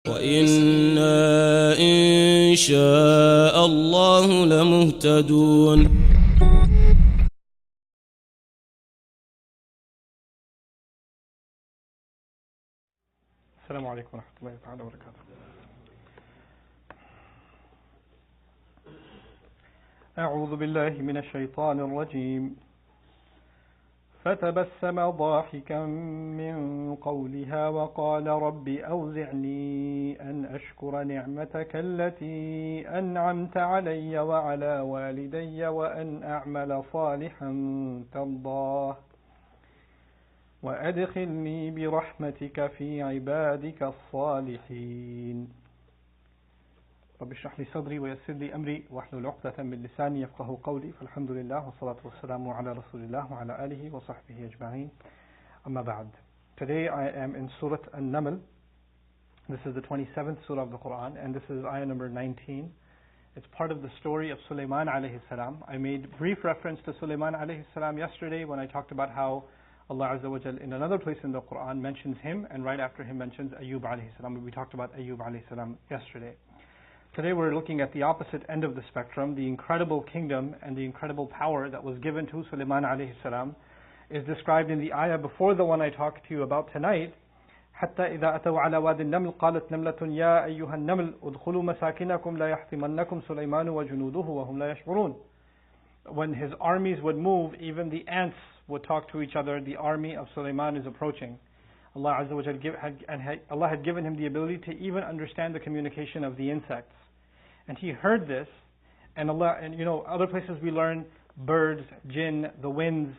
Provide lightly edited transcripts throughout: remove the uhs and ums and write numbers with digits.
وإنا إن شاء الله لمهتدون. السلام عليكم ورحمة الله تعالى وبركاته. أعوذ بالله من الشيطان الرجيم. فتبسم ضاحكا من قولها وقال رب أوزعني أن أشكر نعمتك التي أنعمت علي وعلى والدي وأن أعمل صالحا ترضاه وأدخلني برحمتك في عبادك الصالحين. رب اشرح لي صدري ويسر لي أمري واحلل عقدة من لساني يفقهوا قولي. فالحمد لله والصلاة والسلام على رسول الله وعلى آله وصحبه أجمعين. أما بعد. Today I am in Surah An-Naml. This is the 27th Surah of the Quran, and this is ayah number 19. It's part of the story of Sulaiman alayhi salam. I made brief reference to Sulaiman alayhi salam yesterday when I talked about how Allah Azza wa Jal in another place in the Quran mentions him, and right after him mentions Ayyub alayhi salam. We talked about Ayyub alayhi salam yesterday. Today we're looking at the opposite end of the spectrum. The incredible kingdom and the incredible power that was given to Sulaiman alayhi salam is described in the ayah before the one I talked to you about tonight. حتى إذا أتوا على واد النمل قالت نملة يا أيها النمل ادخلوا مساكنكم لا يحطمنكم سليمان وجنوده وهم لا يشعرون. When his armies would move, even the ants would talk to each other. The army of Sulaiman is approaching. Allah Azza wa Jal Allah had given him the ability to even understand the communication of the insects. And he heard this, and other places we learn birds, jinn, the winds,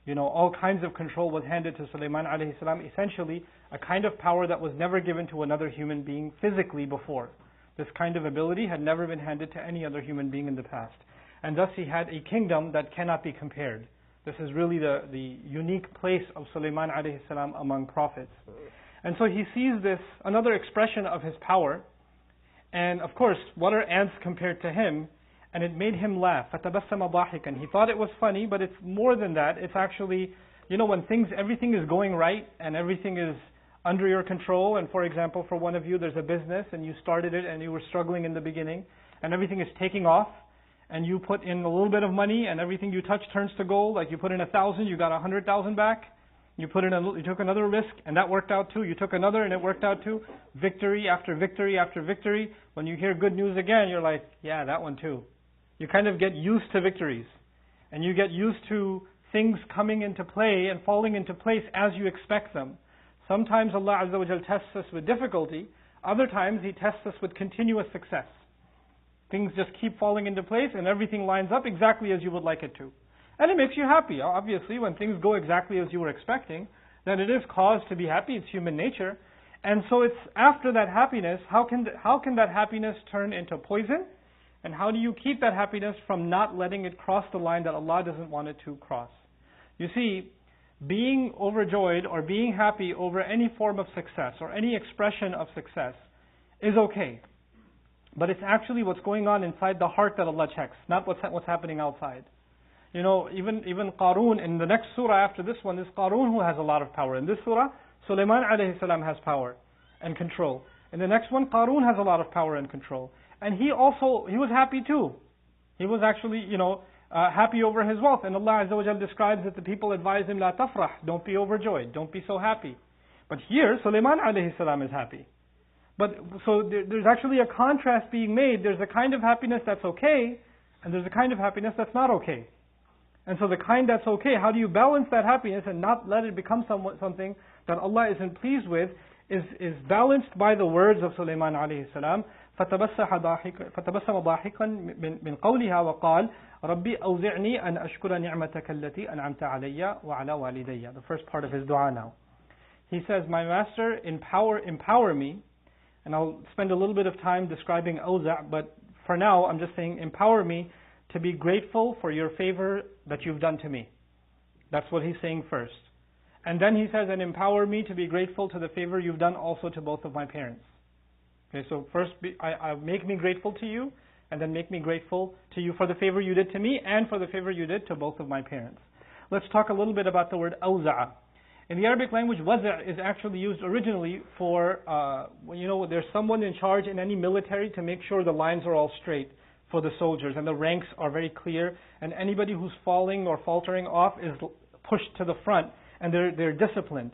all kinds of control was handed to Sulaiman alayhi salam. Essentially, a kind of power that was never given to another human being physically before. This kind of ability had never been handed to any other human being in the past. And thus he had a kingdom that cannot be compared. This is really the unique place of Sulaiman alayhi salam among prophets. And so he sees this, another expression of his power. And of course, what are ants compared to him? And it made him laugh. فَتَبَسَّمَ ضَاحِكًا. He thought it was funny, but it's more than that. It's actually, when everything is going right and everything is under your control. And for example, for one of you, there's a business and you started it and you were struggling in the beginning. And everything is taking off. And you put in a little bit of money and everything you touch turns to gold. Like you put in 1,000, you got 100,000 back. You took another risk and that worked out too. You took another and it worked out too. Victory after victory after victory. When you hear good news again, you're like, yeah, that one too. You kind of get used to victories. And you get used to things coming into play and falling into place as you expect them. Sometimes Allah Azza wa Jal tests us with difficulty. Other times He tests us with continuous success. Things just keep falling into place and everything lines up exactly as you would like it to. And it makes you happy. Obviously, when things go exactly as you were expecting, then it is cause to be happy. It's human nature. And so it's after that happiness, how can that happiness turn into poison? And how do you keep that happiness from not letting it cross the line that Allah doesn't want it to cross? You see, being overjoyed or being happy over any form of success or any expression of success is okay. But it's actually what's going on inside the heart that Allah checks, not what's happening outside. Even Qarun, in the next surah after this one, is Qarun who has a lot of power. In this surah, Sulaiman alayhi salam has power and control. In the next one, Qarun has a lot of power and control. And he was happy too. He was actually, happy over his wealth. And Allah Azza wa Jal describes that the people advise him, La tafrah, don't be overjoyed, don't be so happy. But here, Sulaiman alayhi salam is happy. But so there's actually a contrast being made. There's a kind of happiness that's okay, and there's a kind of happiness that's not okay. And so the kind that's okay, how do you balance that happiness and not let it become something that Allah isn't pleased with, is balanced by the words of Sulaiman alayhi salam. فَتَبَسَّمَ ضَاحِكًا مِنْ قَوْلِهَا وَقَالَ رَبِّ أَوْزِعْنِي أَنْ أَشْكُرَ نِعْمَتَكَ الَّتِي أَنْعَمْتَ عَلَيَّ وَعَلَى وَالِدَيَّ. The first part of his dua now. He says, my master, empower me. And I'll spend a little bit of time describing awza', but for now I'm just saying empower me to be grateful for your favor that you've done to me. That's what he's saying first. And then he says, and empower me to be grateful to the favor you've done also to both of my parents. Okay, so first make me grateful to you, and then make me grateful to you for the favor you did to me and for the favor you did to both of my parents. Let's talk a little bit about the word awza'. In the Arabic language, waza' is actually used originally for, there's someone in charge in any military to make sure the lines are all straight for the soldiers and the ranks are very clear, and anybody who's falling or faltering off is pushed to the front and they're disciplined.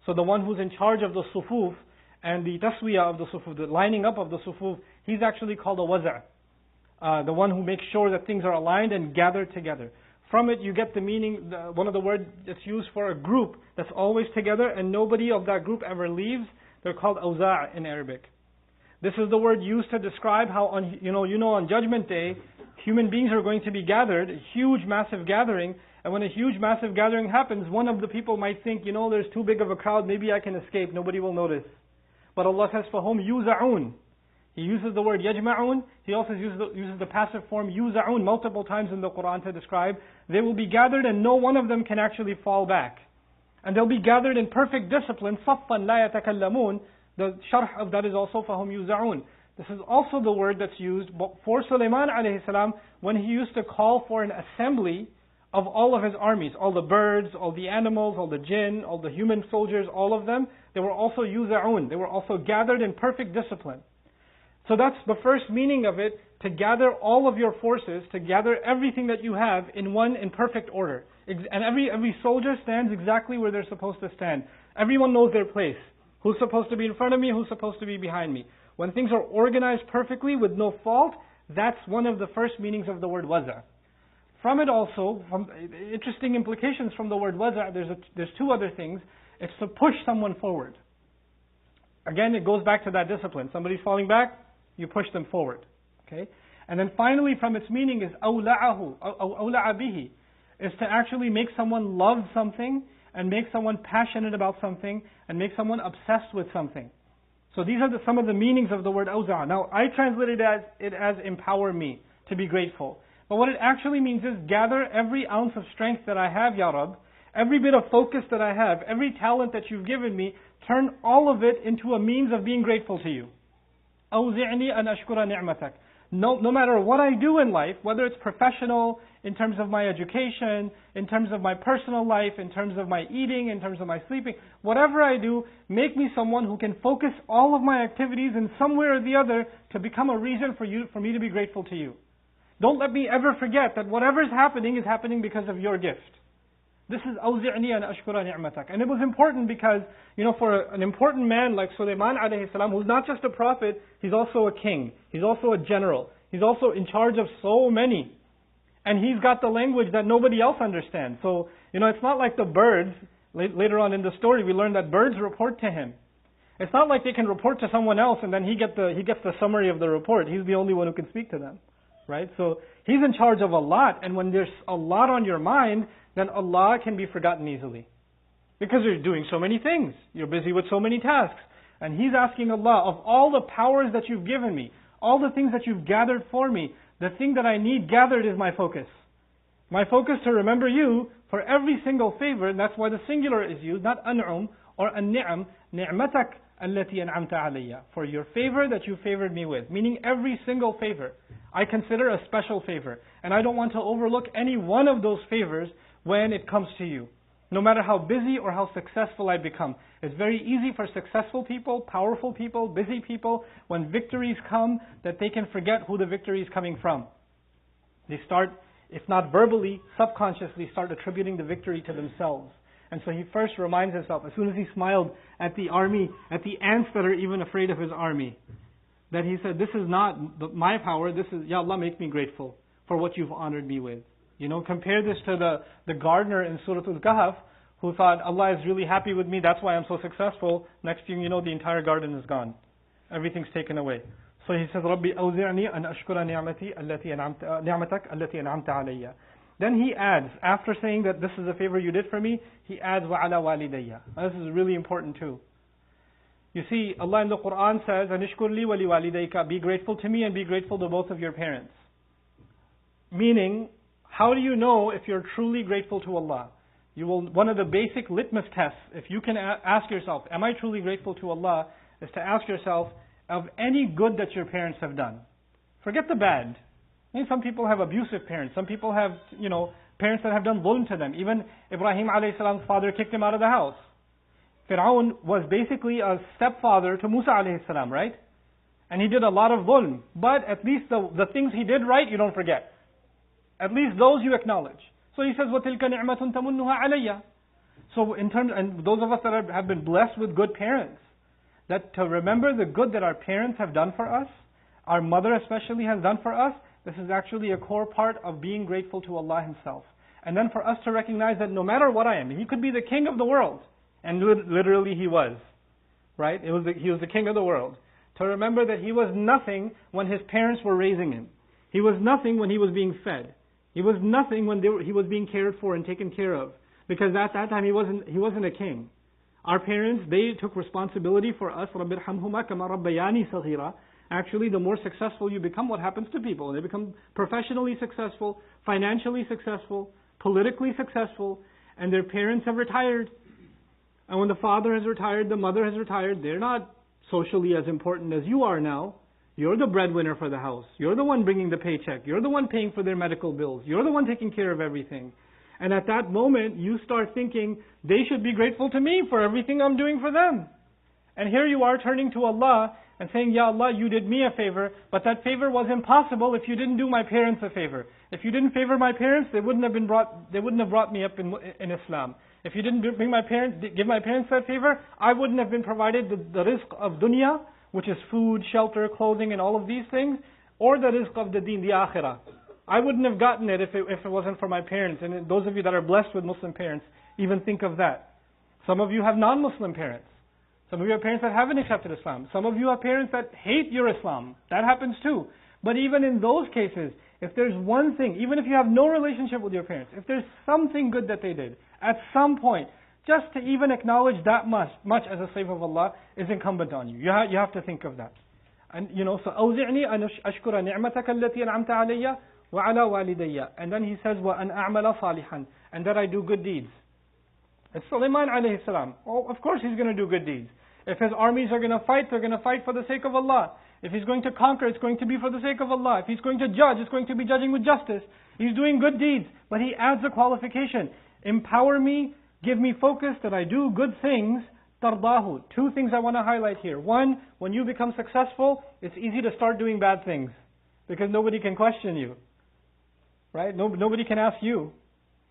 So the one who's in charge of the sufuf and the taswiyah of the sufuf, the lining up of the sufuf, he's actually called a waza'. The one who makes sure that things are aligned and gathered together. From it you get the meaning, one of the words that's used for a group that's always together and nobody of that group ever leaves. They're called awza' in Arabic. This is the word used to describe how on Judgment Day, human beings are going to be gathered, a huge massive gathering, and when a huge massive gathering happens, one of the people might think, there's too big of a crowd, maybe I can escape, nobody will notice. But Allah says, فَهُمْ يُوزَعُونَ. He uses the word يَجْمَعُونَ. He also uses the passive form يُوزَعُونَ multiple times in the Quran to describe. They will be gathered and no one of them can actually fall back. And they'll be gathered in perfect discipline. صَفًّا لَا يَتَكَلَّمُونَ. The sharh of that is also فَهُمْ يُوزَعُونَ. This is also the word that's used for Sulaiman alayhi salam when he used to call for an assembly of all of his armies, all the birds, all the animals, all the jinn, all the human soldiers, all of them. They were also يُوزَعُونَ. They were also gathered in perfect discipline. So that's the first meaning of it, to gather all of your forces, to gather everything that you have in perfect order. And every soldier stands exactly where they're supposed to stand. Everyone knows their place. Who's supposed to be in front of me, who's supposed to be behind me. When things are organized perfectly with no fault, that's one of the first meanings of the word waza'. From it also, interesting implications from the word waza', there's two other things. It's to push someone forward. Again, it goes back to that discipline. Somebody's falling back, you push them forward. Okay? And then finally from its meaning is أَوْلَعَهُ أَوْلَعَ بِهِ, is to actually make someone love something and make someone passionate about something and make someone obsessed with something. So these are some of the meanings of the word awza'. Now I translated it as empower me, to be grateful. But what it actually means is gather every ounce of strength that I have, Ya Rabb, every bit of focus that I have, every talent that you've given me, turn all of it into a means of being grateful to you. أوزعني أن أشكر نعمتك. No matter what I do in life, whether it's professional, in terms of my education, in terms of my personal life, in terms of my eating, in terms of my sleeping, whatever I do, make me someone who can focus all of my activities in some way or the other to become a reason for me to be grateful to you. Don't let me ever forget that whatever is happening because of your gift. This is أوزعني أن أشكر نعمتك. And it was important because, for an important man like Sulaiman alayhi salam, who's not just a prophet, he's also a king. He's also a general. He's also in charge of so many. And he's got the language that nobody else understands. So, it's not like the birds. Later on in the story, we learn that birds report to him. It's not like they can report to someone else and then he gets the summary of the report. He's the only one who can speak to them. Right? So, he's in charge of a lot. And when there's a lot on your mind, then Allah can be forgotten easily. Because you're doing so many things. You're busy with so many tasks. And He's asking Allah, of all the powers that you've given me, all the things that you've gathered for me, the thing that I need gathered is my focus. My focus to remember you for every single favor, and that's why the singular is used, not an'um or an-ni'am, ni'matak allati an'amta alayya. For your favor that you favored me with. Meaning every single favor I consider a special favor. And I don't want to overlook any one of those favors when it comes to you. No matter how busy or how successful I become. It's very easy for successful people, powerful people, busy people, when victories come, that they can forget who the victory is coming from. They start, if not verbally, subconsciously start attributing the victory to themselves. And so he first reminds himself, as soon as he smiled at the army, at the ants that are even afraid of his army, that he said, this is not my power, this is, Ya Allah, make me grateful for what you've honored me with. Compare this to the gardener in Surah Al-Kahf who thought, Allah is really happy with me, that's why I'm so successful. Next thing you know, the entire garden is gone. Everything's taken away. So he says, Rabbi awzi'ni an ashkura ni'matak allati an'amta alayya. Then he adds, after saying that this is a favor you did for me, he adds, wa ala walidayya. This is really important too. You see, Allah in the Quran says, anishkur li wa li walidayka, be grateful to me and be grateful to both of your parents. Meaning, how do you know if you're truly grateful to Allah? One of the basic litmus tests, if you can ask yourself, am I truly grateful to Allah, is to ask yourself, of any good that your parents have done. Forget the bad. Some people have abusive parents. Some people have, parents that have done dhulm to them. Even Ibrahim alayhi salam's father kicked him out of the house. Fir'aun was basically a stepfather to Musa alayhi salam, right? And he did a lot of dhulm. But at least the things he did right, you don't forget. At least those you acknowledge. So he says, وَتِلْكَ نِعْمَةٌ تَمُنُّهَا عَلَيَّ. So in terms, and those of us that have been blessed with good parents, that to remember the good that our parents have done for us, our mother especially has done for us, this is actually a core part of being grateful to Allah Himself. And then for us to recognize that no matter what I am, He could be the king of the world. And literally He was. Right? He was the king of the world. To remember that He was nothing when His parents were raising Him. He was nothing when He was being fed. He was nothing when He was being cared for and taken care of. Because at that time He wasn't a king. Our parents, they took responsibility for us. رَبِّ ارْحَمْهُمَا كَمَا رَبَّيَانِي صَغِيرًا. Actually, the more successful you become, what happens to people? They become professionally successful, financially successful, politically successful, and their parents have retired. And when the father has retired, the mother has retired, they're not socially as important as you are now. You're the breadwinner for the house. You're the one bringing the paycheck. You're the one paying for their medical bills. You're the one taking care of everything. And at that moment, you start thinking, they should be grateful to me for everything I'm doing for them. And here you are turning to Allah and saying, Ya Allah, you did me a favor, but that favor was impossible if you didn't do my parents a favor. If you didn't favor my parents, they wouldn't have brought me up in Islam. If you didn't give my parents that favor, I wouldn't have been provided the rizq of dunya, which is food, shelter, clothing, and all of these things, or the rizq of the deen, the akhirah. I wouldn't have gotten it if it wasn't for my parents. And those of you that are blessed with Muslim parents, even think of that. Some of you have non-Muslim parents. Some of you have parents that haven't accepted Islam. Some of you have parents that hate your Islam. That happens too. But even in those cases, if there's one thing, even if you have no relationship with your parents, if there's something good that they did, at some point, just to even acknowledge that much as a slave of Allah is incumbent on you. You have to think of that. And so أوزعني أن أشكر نعمتك التي أنعمت علي وعلى والدي. And then he says وأن أعمل صالحا, and that I do good deeds. It's Sulaiman alayhi salam. Oh, of course he's going to do good deeds. If his armies are going to fight, they're going to fight for the sake of Allah. If he's going to conquer, it's going to be for the sake of Allah. If he's going to judge, it's going to be judging with justice. He's doing good deeds, but he adds a qualification. Empower me, give me focus that I do good things. Tardahu. Two things I want to highlight here. One, when you become successful, it's easy to start doing bad things because nobody can question you. Right? Nobody can ask you.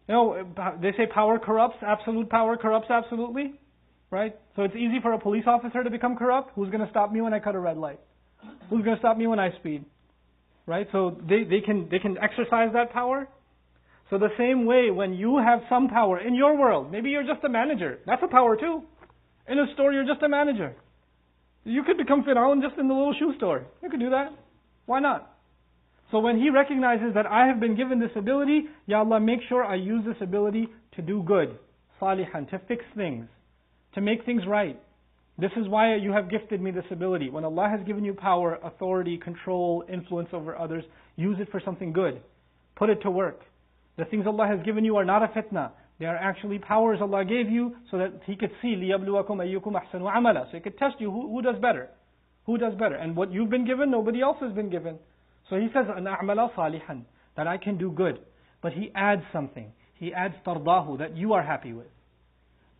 They say power corrupts, absolute power corrupts absolutely. Right? So it's easy for a police officer to become corrupt. Who's going to stop me when I cut a red light? Who's going to stop me when I speed? Right? So they can exercise that power. So the same way, when you have some power in your world, maybe you're just a manager. That's a power too. In a store, you're just a manager. You could become Fir'aun just in the little shoe store. You could do that. Why not? So when he recognizes that I have been given this ability, Ya Allah, make sure I use this ability to do good. Salihan, to fix things. To make things right. This is why you have gifted me this ability. When Allah has given you power, authority, control, influence over others, use it for something good. Put it to work. The things Allah has given you are not a fitna. They are actually powers Allah gave you so that He could see لِيَبْلُوَكُمْ أَيُّكُمْ أَحْسَنُ عَمَلًا. So He could test you who does better. Who does better. And what you've been given, nobody else has been given. So He says, أَنْ أَعْمَلَ صَالِحًا, that I can do good. But He adds something. He adds tardahu, that you are happy with.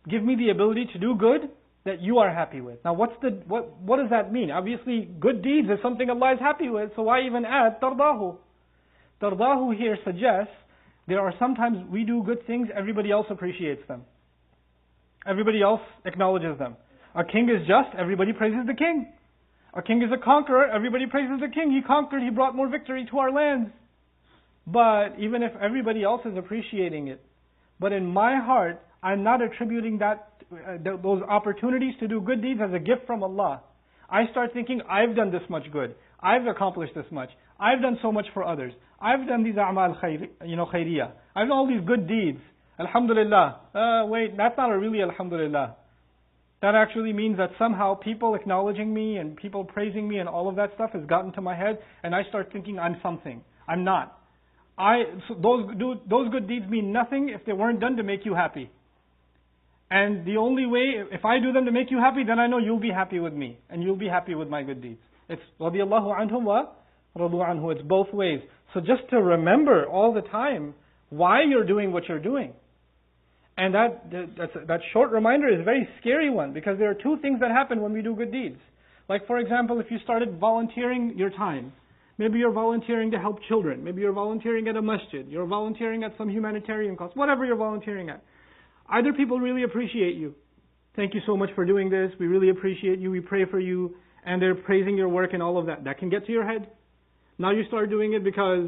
Give me the ability to do good that you are happy with. Now what does that mean? Obviously good deeds is something Allah is happy with, so why even add tardahu? Tardahu here suggests there are sometimes we do good things, everybody else appreciates them. Everybody else acknowledges them. A king is just, everybody praises the king. A king is a conqueror, everybody praises the king. He conquered, he brought more victory to our lands. But even if everybody else is appreciating it, but in my heart, I'm not attributing those opportunities to do good deeds as a gift from Allah. I start thinking, I've done this much good. I've accomplished this much. I've done so much for others. I've done these a'mal khairiyah. I've done all these good deeds. Alhamdulillah. Wait, that's not a really alhamdulillah. That actually means that somehow people acknowledging me and people praising me and all of that stuff has gotten to my head, and I start thinking I'm something. I'm not. Those good deeds mean nothing if they weren't done to make you happy. And the only way, if I do them to make you happy, then I know you'll be happy with me. And you'll be happy with my good deeds. It's radiyallahu anhum wa radu anhu. It's both ways. So just to remember all the time, why you're doing what you're doing. And that short reminder is a very scary one, because there are two things that happen when we do good deeds. Like, for example, if you started volunteering your time, maybe you're volunteering to help children, maybe you're volunteering at a masjid, you're volunteering at some humanitarian cause, whatever you're volunteering at. Either people really appreciate you. Thank you so much for doing this. We really appreciate you. We pray for you. And they're praising your work and all of that. That can get to your head. Now you start doing it because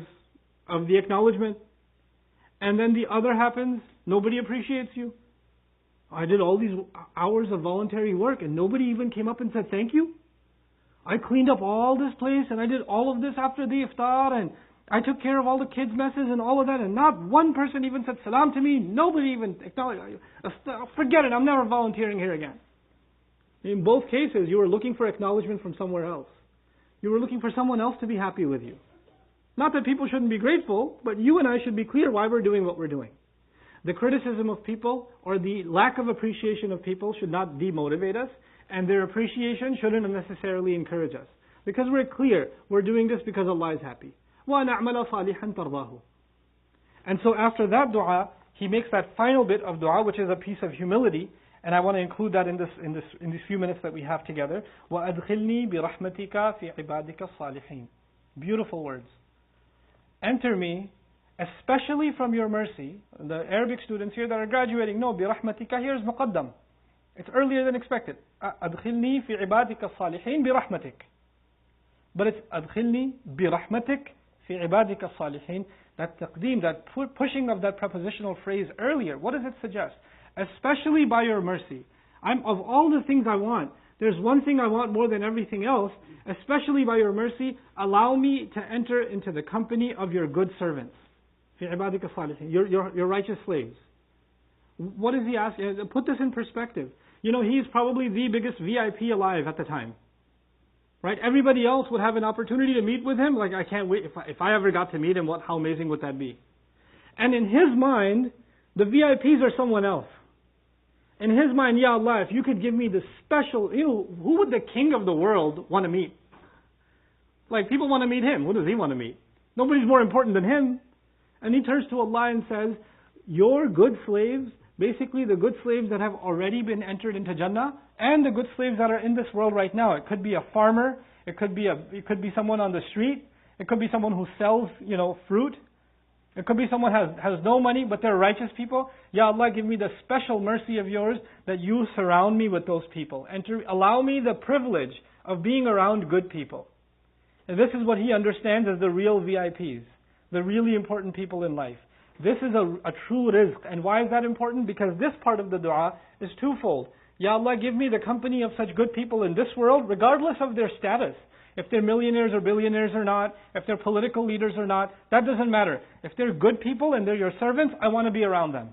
of the acknowledgement. And then the other happens. Nobody appreciates you. I did all these hours of voluntary work and nobody even came up and said thank you. I cleaned up all this place and I did all of this after the iftar and I took care of all the kids' messes and all of that, and not one person even said salam to me. Nobody even acknowledged. Forget it, I'm never volunteering here again. In both cases, you were looking for acknowledgement from somewhere else. You were looking for someone else to be happy with you. Not that people shouldn't be grateful, but you and I should be clear why we're doing what we're doing. The criticism of people or the lack of appreciation of people should not demotivate us, and their appreciation shouldn't necessarily encourage us. Because we're clear, we're doing this because Allah is happy. وَنَعْمَلَ صَالِحًا تَرْضَاهُ. And so after that dua, he makes that final bit of dua, which is a piece of humility, and I want to include that in these few minutes that we have together. وَأَدْخِلْنِي بِرَحْمَتِكَ فِي عِبَادِكَ الصَّالِحِينَ. Beautiful words. Enter me, especially from your mercy. The Arabic students here that are graduating know, بِرَحْمَتِكَ here is muqaddam. It's earlier than expected. أَدْخِلْنِي فِي عِبَادِكَ الصَّالِحِينَ بِرَحْمَتِكَ. But it's أَدْخِلْنِي بِرَحْمَتِكَ فِي عِبَادِكَ الصَّالِحِينَ. That taqdeem, that pushing of that prepositional phrase earlier, what does it suggest? Especially by your mercy. Of all the things I want, there's one thing I want more than everything else, especially by your mercy, allow me to enter into the company of your good servants. فِي عِبَادِكَ الصَّالِحِينَ. Your righteous slaves. What is he asking? Put this in perspective. You know, he's probably the biggest VIP alive at the time. Right? Everybody else would have an opportunity to meet with him. Like, I can't wait. If I ever got to meet him, how amazing would that be? And in his mind, the VIPs are someone else. In his mind, Ya Allah, if you could give me the special, who would the king of the world want to meet? Like, people want to meet him. Who does he want to meet? Nobody's more important than him. And he turns to Allah and says, your good slaves, basically the good slaves that have already been entered into Jannah, and the good slaves that are in this world right now. It could be a farmer, it could be someone on the street, it could be someone who sells, fruit. It could be someone has no money, but they're righteous people. Ya Allah, give me the special mercy of yours that you surround me with those people. And to allow me the privilege of being around good people. And this is what he understands as the real VIPs, the really important people in life. This is a true rizq. And why is that important? Because this part of the dua is twofold. Ya Allah, give me the company of such good people in this world, regardless of their status. If they're millionaires or billionaires or not, if they're political leaders or not, that doesn't matter. If they're good people and they're your servants, I want to be around them.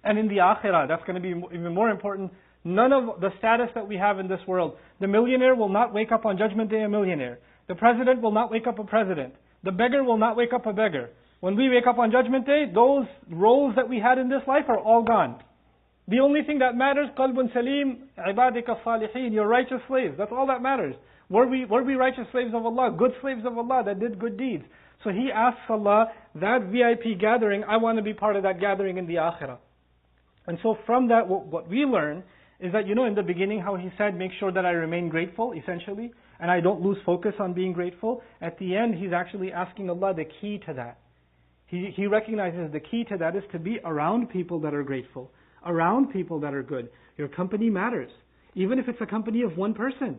And in the akhirah, that's going to be even more important. None of the status that we have in this world. The millionaire will not wake up on Judgment Day a millionaire. The president will not wake up a president. The beggar will not wake up a beggar. When we wake up on Judgment Day, those roles that we had in this life are all gone. The only thing that matters, qalbun salim, ibadika salihin, your righteous slaves. That's all that matters. Were we righteous slaves of Allah, good slaves of Allah that did good deeds? So he asks Allah, that VIP gathering, I want to be part of that gathering in the akhirah. And so from that, what we learn is that, in the beginning how he said, make sure that I remain grateful, essentially, and I don't lose focus on being grateful. At the end, he's actually asking Allah the key to that. He recognizes the key to that is to be around people that are grateful, around people that are good. Your company matters, even if it's a company of one person.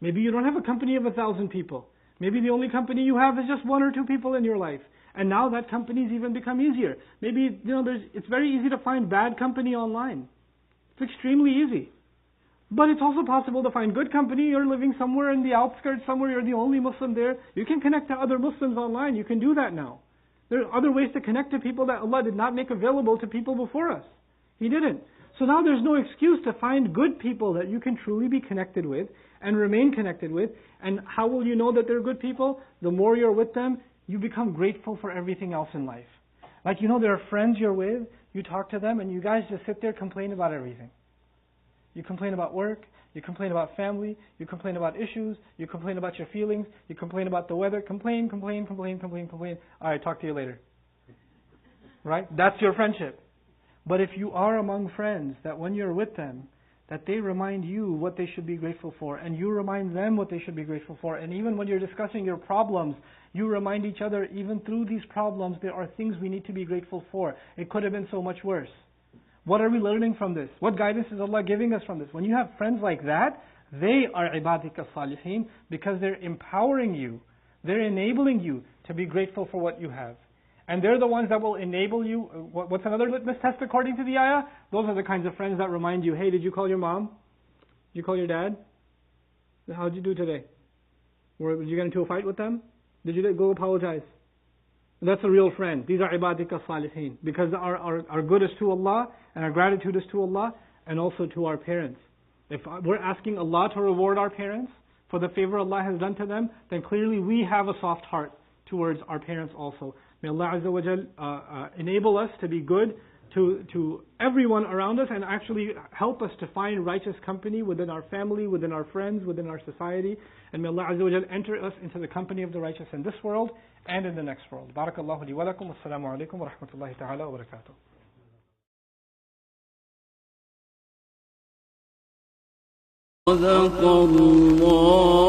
Maybe you don't have a company of 1,000 people. Maybe the only company you have is just 1 or 2 people in your life. And now that company's even become easier. Maybe, it's very easy to find bad company online. It's extremely easy. But it's also possible to find good company. You're living somewhere in the outskirts, somewhere you're the only Muslim there. You can connect to other Muslims online. You can do that now. There are other ways to connect to people that Allah did not make available to people before us. He didn't. So now there's no excuse to find good people that you can truly be connected with and remain connected with. And how will you know that they're good people? The more you're with them, you become grateful for everything else in life. Like, there are friends you're with, you talk to them, and you guys just sit there complain about everything. You complain about work, you complain about family, you complain about issues, you complain about your feelings, you complain about the weather, complain. Alright, talk to you later. right? That's your friendship. But if you are among friends, that when you're with them, that they remind you what they should be grateful for, and you remind them what they should be grateful for, and even when you're discussing your problems, you remind each other, even through these problems, there are things we need to be grateful for. It could have been so much worse. What are we learning from this? What guidance is Allah giving us from this? When you have friends like that, they are ibadik as-salihin, because they're empowering you. They're enabling you to be grateful for what you have. And they're the ones that will enable you. What's another litmus test according to the ayah? Those are the kinds of friends that remind you, hey, did you call your mom? Did you call your dad? How did you do today? Did you get into a fight with them? Did you go apologize? That's a real friend. These are ibadik as-salihin. Because our good is to Allah, and our gratitude is to Allah, and also to our parents. If we're asking Allah to reward our parents for the favor Allah has done to them, then clearly we have a soft heart towards our parents also. May Allah Azza wa Jal enable us to be good to everyone around us, and actually help us to find righteous company within our family, within our friends, within our society. And may Allah Azza wa Jal enter us into the company of the righteous in this world and in the next world. Barakallahu li wa lakum. Assalamu alaikum wa rahmatullahi ta'ala wa barakatuh. صدق الله